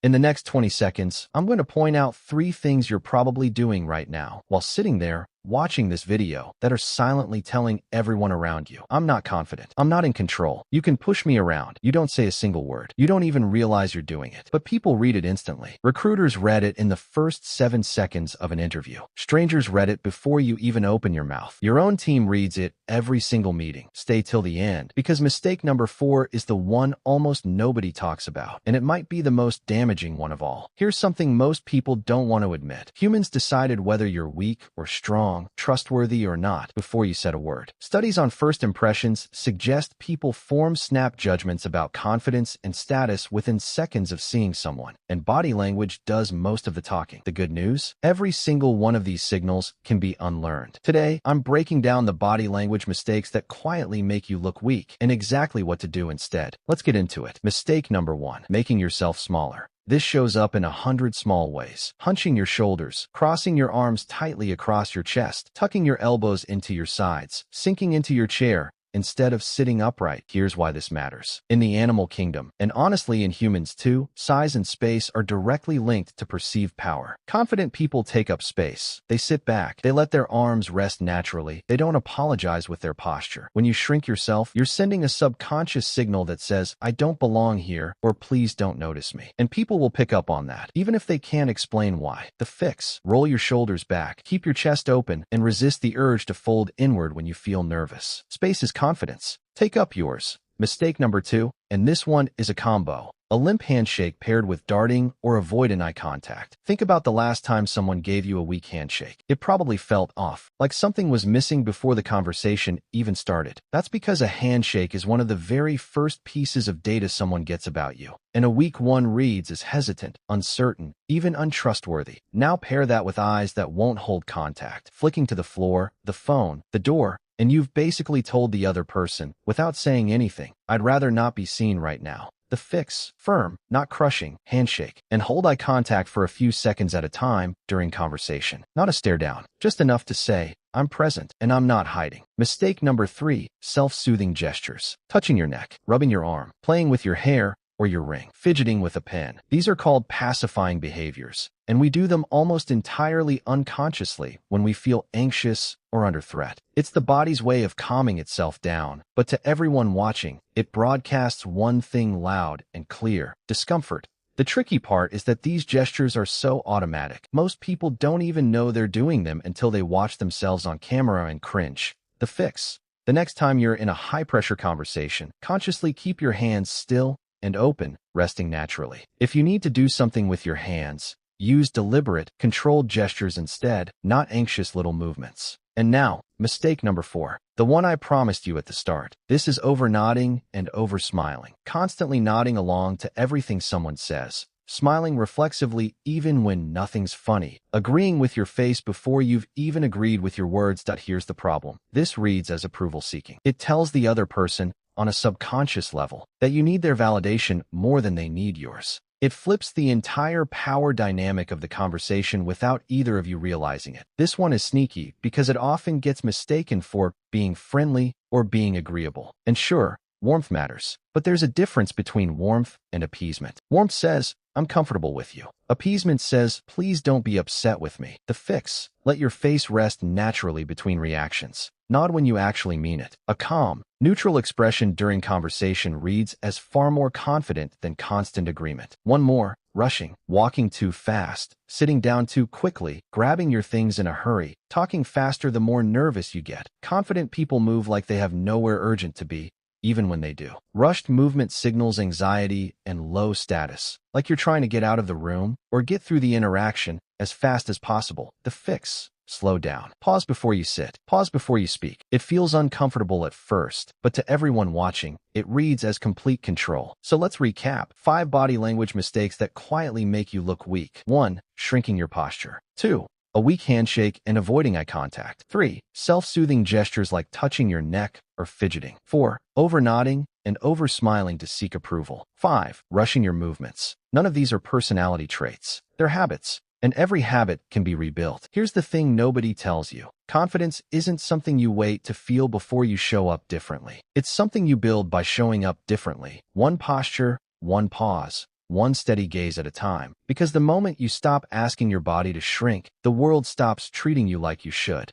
In the next 20 seconds, I'm going to point out 3 things you're probably doing right now while sitting there watching this video that are silently telling everyone around you, I'm not confident. I'm not in control. You can push me around. You don't say a single word. You don't even realize you're doing it. But people read it instantly. Recruiters read it in the first 7 seconds of an interview. Strangers read it before you even open your mouth. Your own team reads it every single meeting. Stay till the end, because mistake number 4 is the one almost nobody talks about, and it might be the most damaging one of all. Here's something most people don't want to admit. Humans decided whether you're weak or strong, trustworthy or not, before you said a word. Studies on first impressions suggest people form snap judgments about confidence and status within seconds of seeing someone, and body language does most of the talking. The good news? Every single one of these signals can be unlearned. Today, I'm breaking down the body language mistakes that quietly make you look weak and exactly what to do instead. Let's get into it. Mistake number 1, making yourself smaller. This shows up in 100 small ways. Hunching your shoulders, crossing your arms tightly across your chest, tucking your elbows into your sides, sinking into your chair instead of sitting upright. Here's why this matters. In the animal kingdom, and honestly in humans too, size and space are directly linked to perceived power. Confident people take up space. They sit back. They let their arms rest naturally. They don't apologize with their posture. When you shrink yourself, you're sending a subconscious signal that says, I don't belong here, or please don't notice me. And people will pick up on that, even if they can't explain why. The fix: roll your shoulders back, keep your chest open, and resist the urge to fold inward when you feel nervous. Space is confidence. Take up yours. Mistake number 2, and this one is a combo. A limp handshake paired with darting or avoiding eye contact. Think about the last time someone gave you a weak handshake. It probably felt off, like something was missing before the conversation even started. That's because a handshake is one of the very first pieces of data someone gets about you. And a weak one reads as hesitant, uncertain, even untrustworthy. Now pair that with eyes that won't hold contact, flicking to the floor, the phone, the door, and you've basically told the other person, without saying anything, I'd rather not be seen right now. The fix: firm, not crushing, handshake, and hold eye contact for a few seconds at a time during conversation. Not a stare down, just enough to say, I'm present and I'm not hiding. Mistake number 3, self-soothing gestures. Touching your neck, rubbing your arm, playing with your hair or your ring, fidgeting with a pen. These are called pacifying behaviors, and we do them almost entirely unconsciously when we feel anxious or under threat. It's the body's way of calming itself down, but to everyone watching, it broadcasts one thing loud and clear: discomfort. The tricky part is that these gestures are so automatic. Most people don't even know they're doing them until they watch themselves on camera and cringe. The fix: the next time you're in a high-pressure conversation, consciously keep your hands still and open, resting naturally. If you need to do something with your hands, use deliberate, controlled gestures instead, not anxious little movements. And now, mistake number 4, the one I promised you at the start. This is over-nodding and over-smiling. Constantly nodding along to everything someone says, smiling reflexively even when nothing's funny, agreeing with your face before you've even agreed with your words. Here's the problem. This reads as approval-seeking. It tells the other person, on a subconscious level, that you need their validation more than they need yours. It flips the entire power dynamic of the conversation without either of you realizing it. This one is sneaky because it often gets mistaken for being friendly or being agreeable. And sure, warmth matters, but there's a difference between warmth and appeasement. Warmth says, I'm comfortable with you. Appeasement says, please don't be upset with me. The fix: let your face rest naturally between reactions. Nod when you actually mean it. A calm, neutral expression during conversation reads as far more confident than constant agreement. One more: rushing, walking too fast, sitting down too quickly, grabbing your things in a hurry. Talking faster the more nervous you get. Confident people move like they have nowhere urgent to be, even when they do. Rushed movement signals anxiety and low status, like you're trying to get out of the room or get through the interaction as fast as possible. The fix: slow down. Pause before you sit. Pause before you speak. It feels uncomfortable at first, but to everyone watching, it reads as complete control. So let's recap. 5 body language mistakes that quietly make you look weak. 1. Shrinking your posture. 2. A weak handshake and avoiding eye contact. 3. Self-soothing gestures like touching your neck or fidgeting. 4. Over-nodding and over-smiling to seek approval. 5. Rushing your movements. None of these are personality traits. They're habits. And every habit can be rebuilt. Here's the thing nobody tells you. Confidence isn't something you wait to feel before you show up differently. It's something you build by showing up differently. One posture, one pause, one steady gaze at a time. Because the moment you stop asking your body to shrink, the world stops treating you like you should.